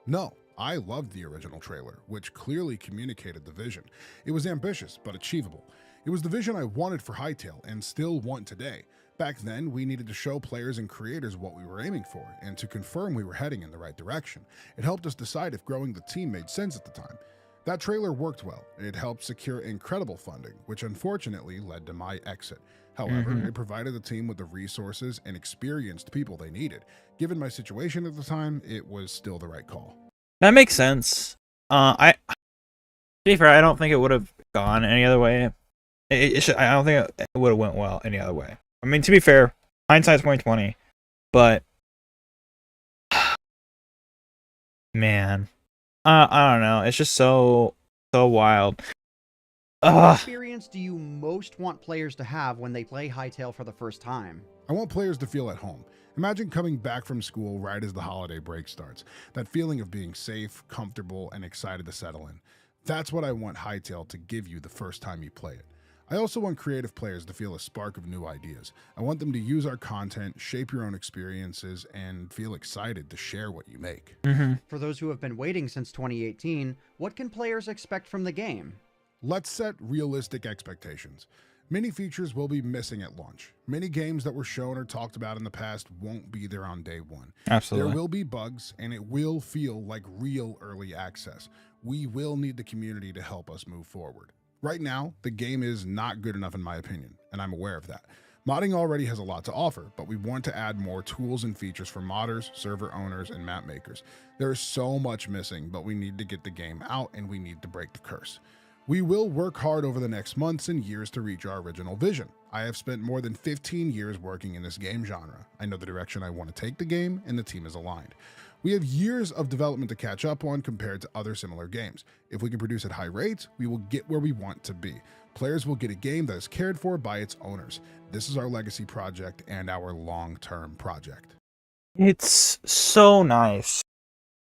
No, I loved the original trailer, which clearly communicated the vision. It was ambitious, but achievable. It was the vision I wanted for Hytale and still want today. Back then, we needed to show players and creators what we were aiming for and to confirm we were heading in the right direction. It helped us decide if growing the team made sense at the time. That trailer worked well. It helped secure incredible funding, which unfortunately led to my exit. However, it provided the team with the resources and experienced people they needed. Given my situation at the time, it was still the right call. That makes sense. To be fair, I don't think it would have gone any other way. I don't think it would have went well any other way. I mean, to be fair, hindsight's 2020, but man, I don't know. It's just so wild. What experience do you most want players to have when they play Hytale for the first time? I want players to feel at home. Imagine coming back from school right as the holiday break starts. That feeling of being safe, comfortable, and excited to settle in. That's what I want Hytale to give you the first time you play it. I also want creative players to feel a spark of new ideas. I want them to use our content, shape your own experiences, and feel excited to share what you make. For those who have been waiting since 2018, what can players expect from the game? Let's set realistic expectations. Many features will be missing at launch. Many games that were shown or talked about in the past won't be there on day one. Absolutely. There will be bugs, and it will feel like real early access. We will need the community to help us move forward. Right now, the game is not good enough in my opinion, and I'm aware of that. Modding already has a lot to offer, but we want to add more tools and features for modders, server owners, and map makers. There is so much missing, but we need to get the game out and we need to break the curse. We will work hard over the next months and years to reach our original vision. I have spent more than 15 years working in this game genre. I know the direction I want to take the game, and the team is aligned. We have years of development to catch up on compared to other similar games. If we can produce at high rates, we will get where we want to be. Players will get a game that is cared for by its owners. This is our legacy project and our long-term project. It's so nice.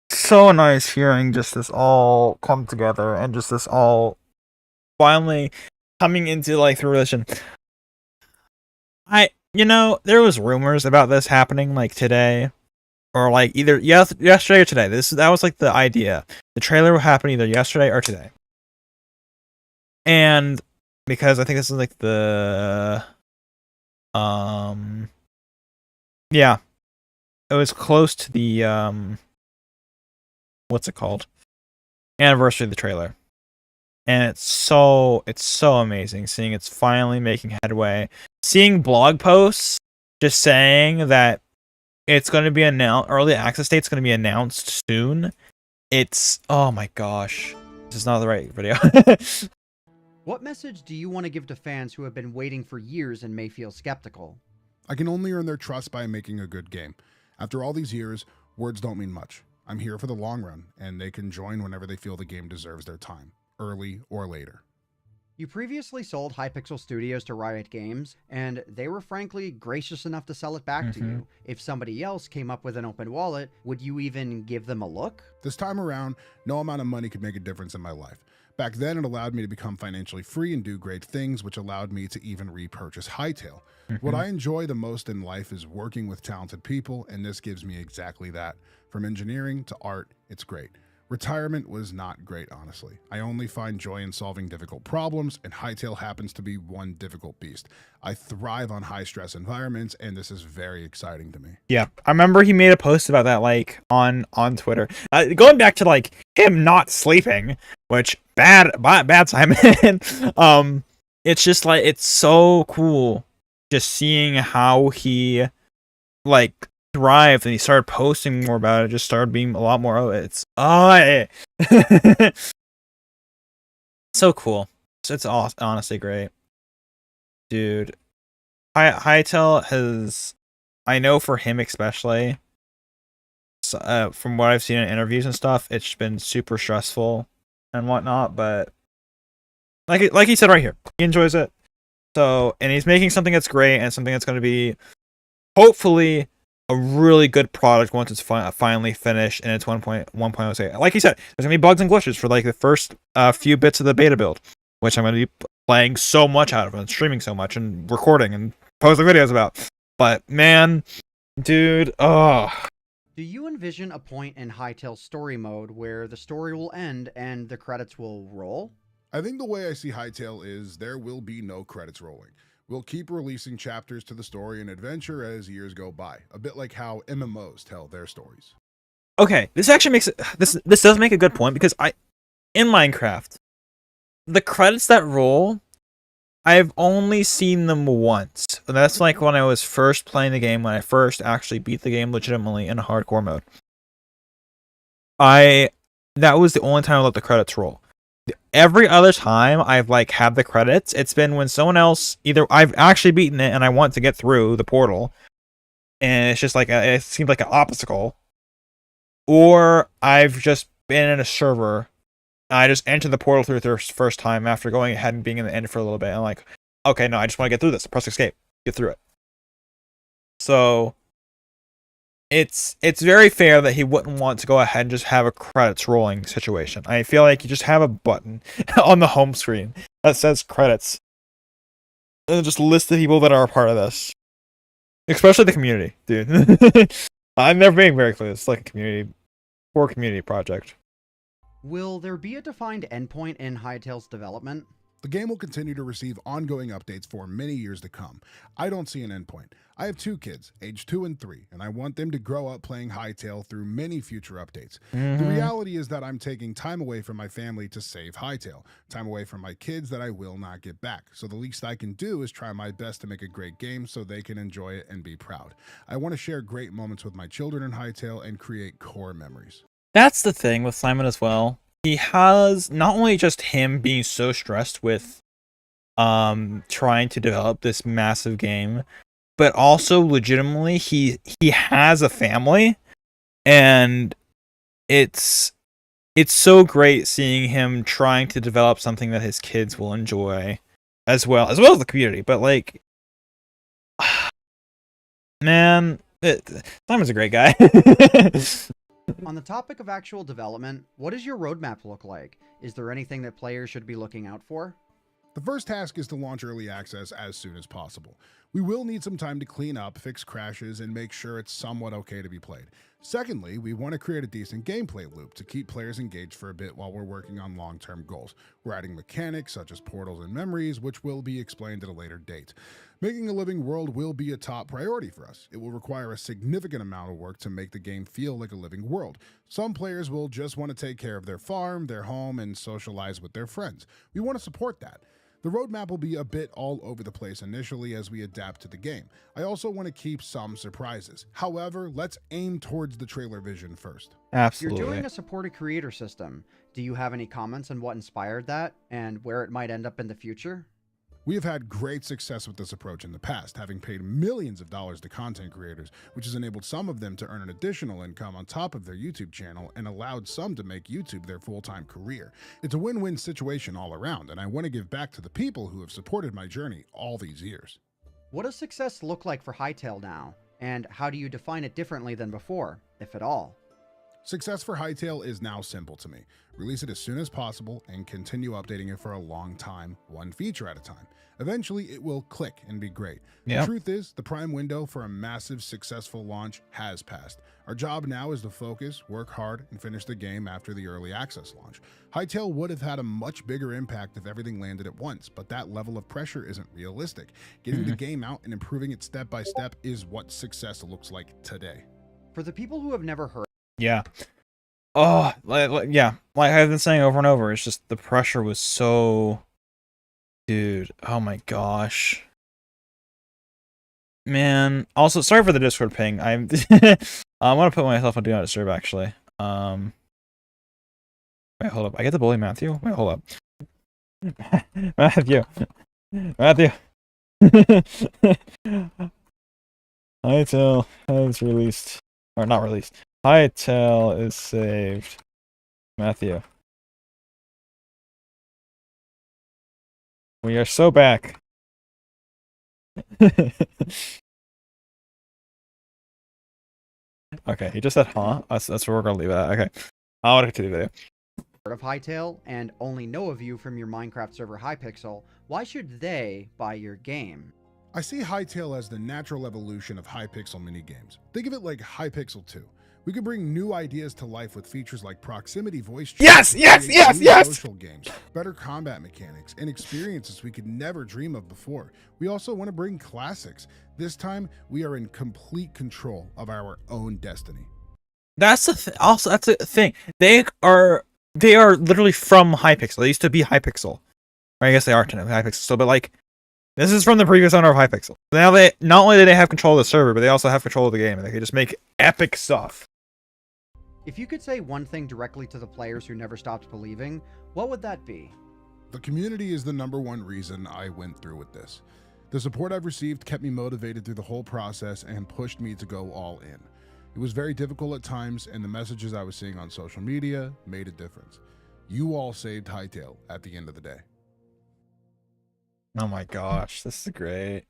So nice hearing just this all come together and just this all finally coming into like fruition. There was rumors about this happening like today, or like either yesterday or today. That was like the idea. The trailer will happen either yesterday or today. And because I think this is like the yeah, it was close to the what's it called? Anniversary of the trailer. And it's so amazing seeing it's finally making headway. Seeing blog posts just saying that it's going to be announced, early access date's going to be announced soon. It's, oh my gosh. This is not the right video. What message do you want to give to fans who have been waiting for years and may feel skeptical? I can only earn their trust by making a good game. After all these years, words don't mean much. I'm here for the long run, and they can join whenever they feel the game deserves their time, early or later. You previously sold Hypixel Studios to Riot Games, and they were frankly gracious enough to sell it back to you. If somebody else came up with an open wallet, would you even give them a look? This time around, no amount of money could make a difference in my life. Back then, it allowed me to become financially free and do great things, which allowed me to even repurchase Hytale. What I enjoy the most in life is working with talented people, and this gives me exactly that. From engineering to art, it's great. Retirement was not great, honestly. I only find joy in solving difficult problems, and Hytale happens to be one difficult beast. I thrive on high-stress environments, and this is very exciting to me. Yeah, I remember he made a post about that, like, on Twitter. Going back to, like, him not sleeping, which, bad Simon. It's just, like, it's so cool just seeing how he, like, thrived and he started posting more about it. Just started being a lot more. So cool. It's honestly great, dude. Hytale has, I know for him especially, from what I've seen in interviews and stuff, it's been super stressful and whatnot. But like he said right here, he enjoys it. So, and he's making something that's great and something that's going to be hopefully a really good product once it's finally finished and it's 1.1.0 state. Like you said, there's gonna be bugs and glitches for like the first few bits of the beta build, which I'm gonna be playing so much out of and streaming so much and recording and posting videos about. But man, dude, do you envision a point in Hytale's story mode where the story will end and the credits will roll? I think the way I see Hytale is there will be no credits rolling. We'll keep releasing chapters to the story and adventure as years go by, a bit like how MMOs tell their stories. Okay, this actually makes it, this does make a good point, because in Minecraft, the credits that roll, I've only seen them once. And that's like when I was first playing the game, when I first actually beat the game legitimately in hardcore mode. That was the only time I let the credits roll. Every other time I've like had the credits, it's been when someone else, either I've actually beaten it and I want to get through the portal, and it's just like it seemed like an obstacle, or I've just been in a server and I just entered the portal through the first time after going ahead and being in the end for a little bit, and I'm like, okay, no, I just want to get through this. Press escape, get through it. So it's very fair that he wouldn't want to go ahead and just have a credits rolling situation. I feel like you just have a button on the home screen that says credits, and just list the people that are a part of this, especially the community, dude. I'm never being very clear. It's like a community project. Will there be a defined endpoint in Hytale's development? The game will continue to receive ongoing updates for many years to come. I don't see an endpoint. I have 2 kids, aged 2 and 3, and I want them to grow up playing Hytale through many future updates. The reality is that I'm taking time away from my family to save Hytale, time away from my kids that I will not get back. So the least I can do is try my best to make a great game so they can enjoy it and be proud. I want to share great moments with my children in Hytale and create core memories. That's the thing with Simon as well. he has not only just him being so stressed with trying to develop this massive game, but also legitimately he has a family, and it's so great seeing him trying to develop something that his kids will enjoy as well as the community. But like, man, Simon's a great guy. On the topic of actual development, what does your roadmap look like? Is there anything that players should be looking out for? The first task is to launch early access as soon as possible. We will need some time to clean up, fix crashes, and make sure it's somewhat okay to be played. Secondly, we want to create a decent gameplay loop to keep players engaged for a bit while we're working on long-term goals. We're adding mechanics such as portals and memories, which will be explained at a later date. Making a living world will be a top priority for us. It will require a significant amount of work to make the game feel like a living world. Some players will just want to take care of their farm, their home, and socialize with their friends. We want to support that. The roadmap will be a bit all over the place initially as we adapt to the game. I also want to keep some surprises. However, let's aim towards the trailer vision first. Absolutely. You're doing a supported creator system. Do you have any comments on what inspired that and where it might end up in the future? We have had great success with this approach in the past, having paid millions of dollars to content creators, which has enabled some of them to earn an additional income on top of their YouTube channel and allowed some to make YouTube their full-time career. It's a win-win situation all around, and I want to give back to the people who have supported my journey all these years. What does success look like for Hytale now? And how do you define it differently than before, if at all? Success for Hytale is now simple to me. Release it as soon as possible and continue updating it for a long time, one feature at a time. Eventually, it will click and be great. Yep. The truth is, the prime window for a massive, successful launch has passed. Our job now is to focus, work hard, and finish the game after the early access launch. Hytale would have had a much bigger impact if everything landed at once, but that level of pressure isn't realistic. Getting the game out and improving it step by step is what success looks like today. For the people who have never heard, Yeah. Oh, yeah. Like I've been saying over and over, it's just the pressure was so... Dude, oh my gosh. Man, also, sorry for the Discord ping. I'm gonna put myself on Do Not Disturb, actually. Wait, hold up. I get the bully Matthew? Wait, hold up. Matthew. Hytale has released. Or not released. Hytale is saved. Matthew. We are so back. Okay, he just said, huh? That's where we're gonna leave it at. Okay. I want to continue the video. of Hytale and only know of you from your Minecraft server Hypixel, why should they buy your game? I see Hytale as the natural evolution of Hypixel minigames. Think of it like Hypixel 2. We could bring new ideas to life with features like proximity voice chat, social games, better combat mechanics, and experiences we could never dream of before. We also want to bring classics. This time, we are in complete control of our own destiny. That's the also that's the thing. They are literally from Hypixel. They used to be Hypixel. Or I guess they are technically Hypixel. So, but like, this is from the previous owner of Hypixel. Now they not only do they have control of the server, but they also have control of the game, and they can just make epic stuff. If you could say one thing directly to the players who never stopped believing, what would that be? The community is the #1 reason I went through with this. The support I've received kept me motivated through the whole process and pushed me to go all in. It was very difficult at times, and the messages I was seeing on social media made a difference. You all saved Hytale at the end of the day. Oh my gosh, this is great.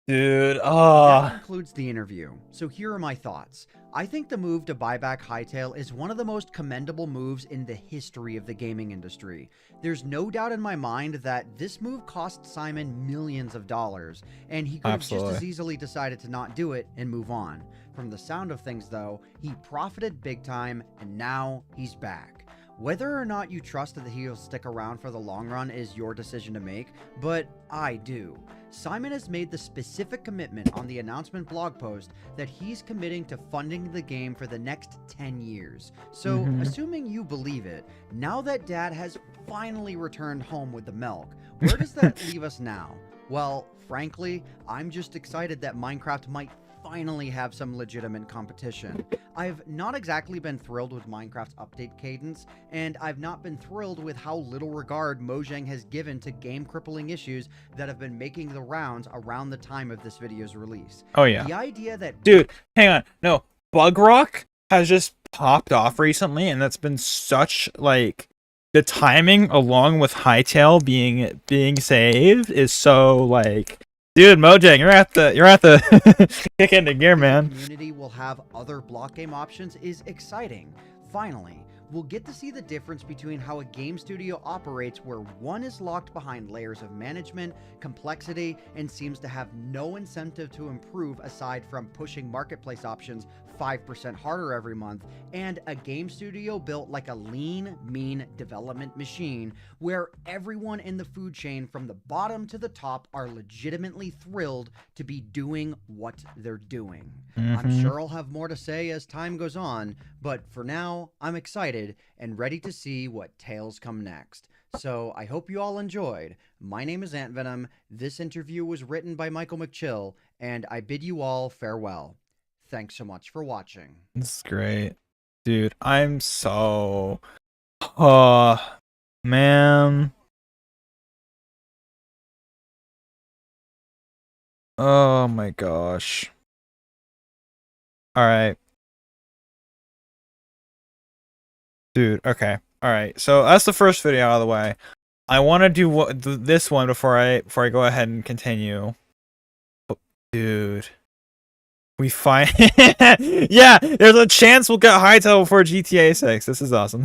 Dude, That concludes the interview. So here are my thoughts. I think the move to buy back Hytale is one of the most commendable moves in the history of the gaming industry. There's no doubt in my mind that this move cost Simon millions of dollars, and he could have just as easily decided to not do it and move on. From the sound of things though, he profited big time, and now he's back. Whether or not you trust that he'll stick around for the long run is your decision to make, but I do. Simon has made the specific commitment on the announcement blog post that he's committing to funding the game for the next 10 years. So, assuming you believe it, now that Dad has finally returned home with the milk, where does that leave us now? Well, frankly, I'm just excited that Minecraft might finally have some legitimate competition. I've not exactly been thrilled with Minecraft's update cadence, and I've not been thrilled with how little regard Mojang has given to game-crippling issues that have been making the rounds around the time of this video's release. Oh yeah. The idea that... Dude, hang on. No, Bug Rock has just popped off recently, and that's been such, like, the timing along with Hytale being saved is so, like, dude, Mojang, you're at the kick into gear, man. The community will have other block game options is exciting. Finally, we'll get to see the difference between how a game studio operates where one is locked behind layers of management, complexity, and seems to have no incentive to improve aside from pushing marketplace options 5% harder every month, and a game studio built like a lean, mean development machine where everyone in the food chain from the bottom to the top are legitimately thrilled to be doing what they're doing. I'm sure I'll have more to say as time goes on, but for now, I'm excited and ready to see what tales come next. So I hope you all enjoyed. My name is Ant Venom. This interview was written by Michael McChill, and I bid you all farewell. Thanks so much for watching. This is great. Dude, I'm so... man. Oh my gosh. Alright. Dude, okay. Alright, so that's the first video out of the way. I want to do this one before I go ahead and continue. Oh, dude. We find... yeah, there's a chance we'll get Hytale before GTA 6. This is awesome.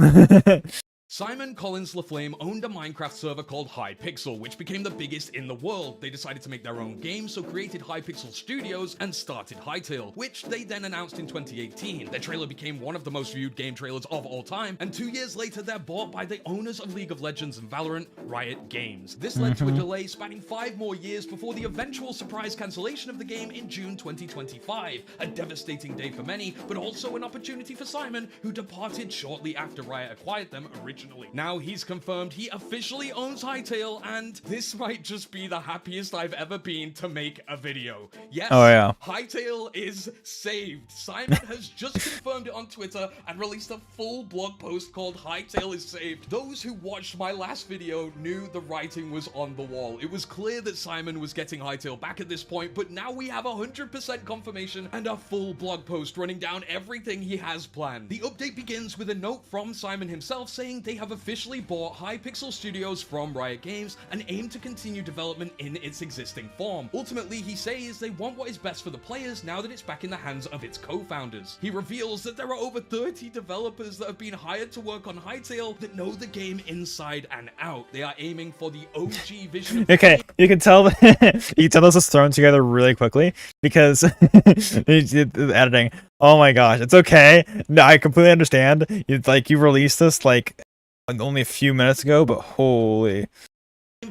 Simon Collins LaFlame owned a Minecraft server called Hypixel, which became the biggest in the world. They decided to make their own game, so created Hypixel Studios and started Hytale, which they then announced in 2018. Their trailer became one of the most viewed game trailers of all time, and 2 years later they're bought by the owners of League of Legends and Valorant, Riot Games. This led to a delay spanning 5 more years before the eventual surprise cancellation of the game in June 2025. A devastating day for many, but also an opportunity for Simon, who departed shortly after Riot acquired them originally. Now he's confirmed he officially owns Hytale, and this might just be the happiest I've ever been to make a video. Yes, oh yeah, Hytale is saved. Simon has just confirmed it on Twitter and released a full blog post called Hytale is saved. Those who watched my last video knew the writing was on the wall. It was clear that Simon was getting Hytale back at this point, but now we have 100% confirmation and a full blog post running down everything he has planned. The update begins with a note from Simon himself saying they have officially bought Hypixel Studios from Riot Games and aim to continue development in its existing form. Ultimately, he says they want what is best for the players now that it's back in the hands of its co-founders. He reveals that there are over 30 developers that have been hired to work on Hytale that know the game inside and out. They are aiming for the OG vision of okay, you can tell this is thrown together really quickly because the editing. Oh my gosh, it's okay. No, I completely understand. It's like you released this like only a few minutes ago, but holy.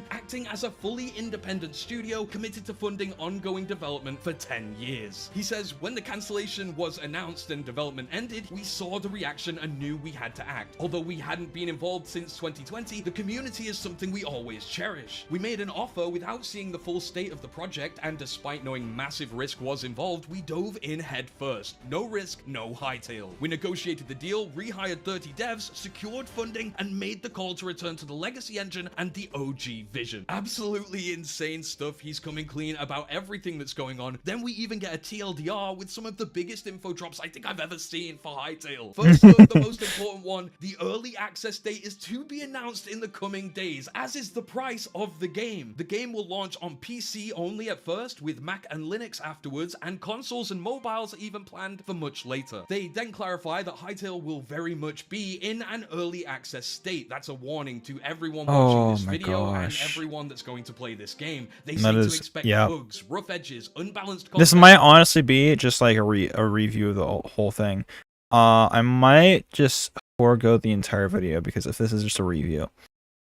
Acting as a fully independent studio committed to funding ongoing development for 10 years. He says, when the cancellation was announced and development ended, we saw the reaction and knew we had to act. Although we hadn't been involved since 2020, the community is something we always cherish. We made an offer without seeing the full state of the project, and despite knowing massive risk was involved, we dove in head first. No risk, no Hytale. We negotiated the deal, rehired 30 devs, secured funding, and made the call to return to the legacy engine and the OG vision. Absolutely insane stuff. He's coming clean about everything that's going on. Then we even get a TLDR with some of the biggest info drops I think I've ever seen for Hytale. First up, the most important one, the early access date is to be announced in the coming days, as is the price of the game. The game will launch on PC only at first, with Mac and Linux afterwards, and consoles and mobiles are even planned for much later. They then clarify that Hytale will very much be in an early access state. That's a warning to everyone watching this video and everyone that's going to play this game. They say to expect bugs, rough edges, unbalanced content. This might honestly be just like a review of the whole thing. I might just forego the entire video because if this is just a review,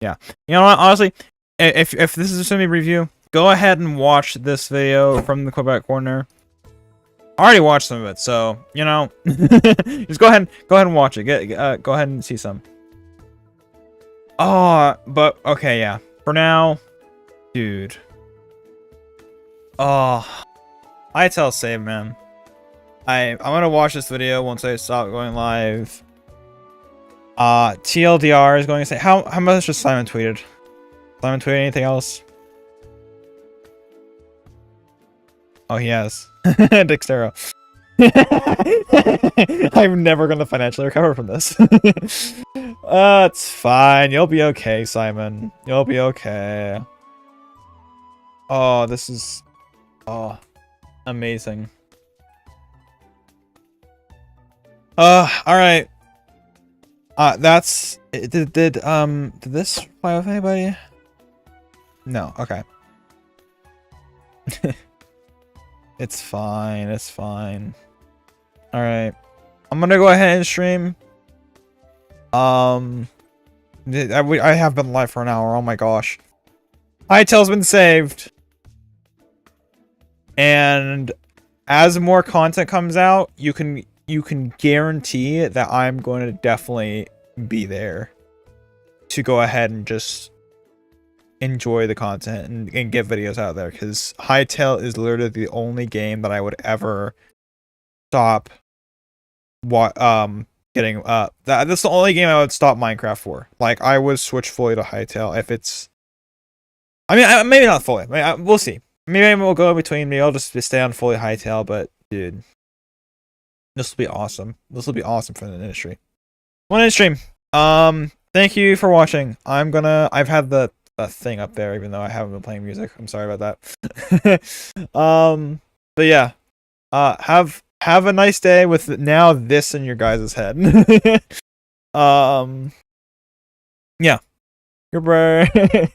yeah, you know what? Honestly, if this is just gonna be a review, go ahead and watch this video from the Quebec corner. I already watched some of it, so you know, just go ahead and watch it. Go ahead and see some. Oh, but okay, yeah. For now, dude. Oh, Hytale save, man. I'm gonna watch this video once I stop going live. TLDR is going to say how much has Simon tweeted? Simon tweeted anything else? Oh, he has. Dextero. I'm never gonna financially recover from this. It's fine. You'll be okay, Simon. You'll be okay. Oh, this is amazing. Alright. That's did this fly with anybody? No, okay. It's fine, it's fine. Alright. I'm gonna go ahead and stream. I have been live for an hour, oh my gosh. Hytale's been saved. And as more content comes out, you can guarantee that I'm going to definitely be there to go ahead and just enjoy the content and get videos out there, because Hytale is literally the only game that I would ever stop getting that's the only game I would stop Minecraft for. Like, I would switch fully to Hytale if it's, I mean, maybe not fully. We'll see. Maybe we'll go in between. Maybe I'll just stay on fully Hytale, but dude, this will be awesome. This will be awesome for the industry. One in stream. Thank you for watching. I've had the thing up there even though I haven't been playing music. I'm sorry about that. But yeah. Have a nice day with now this in your guys' head. Yeah. Goodbye.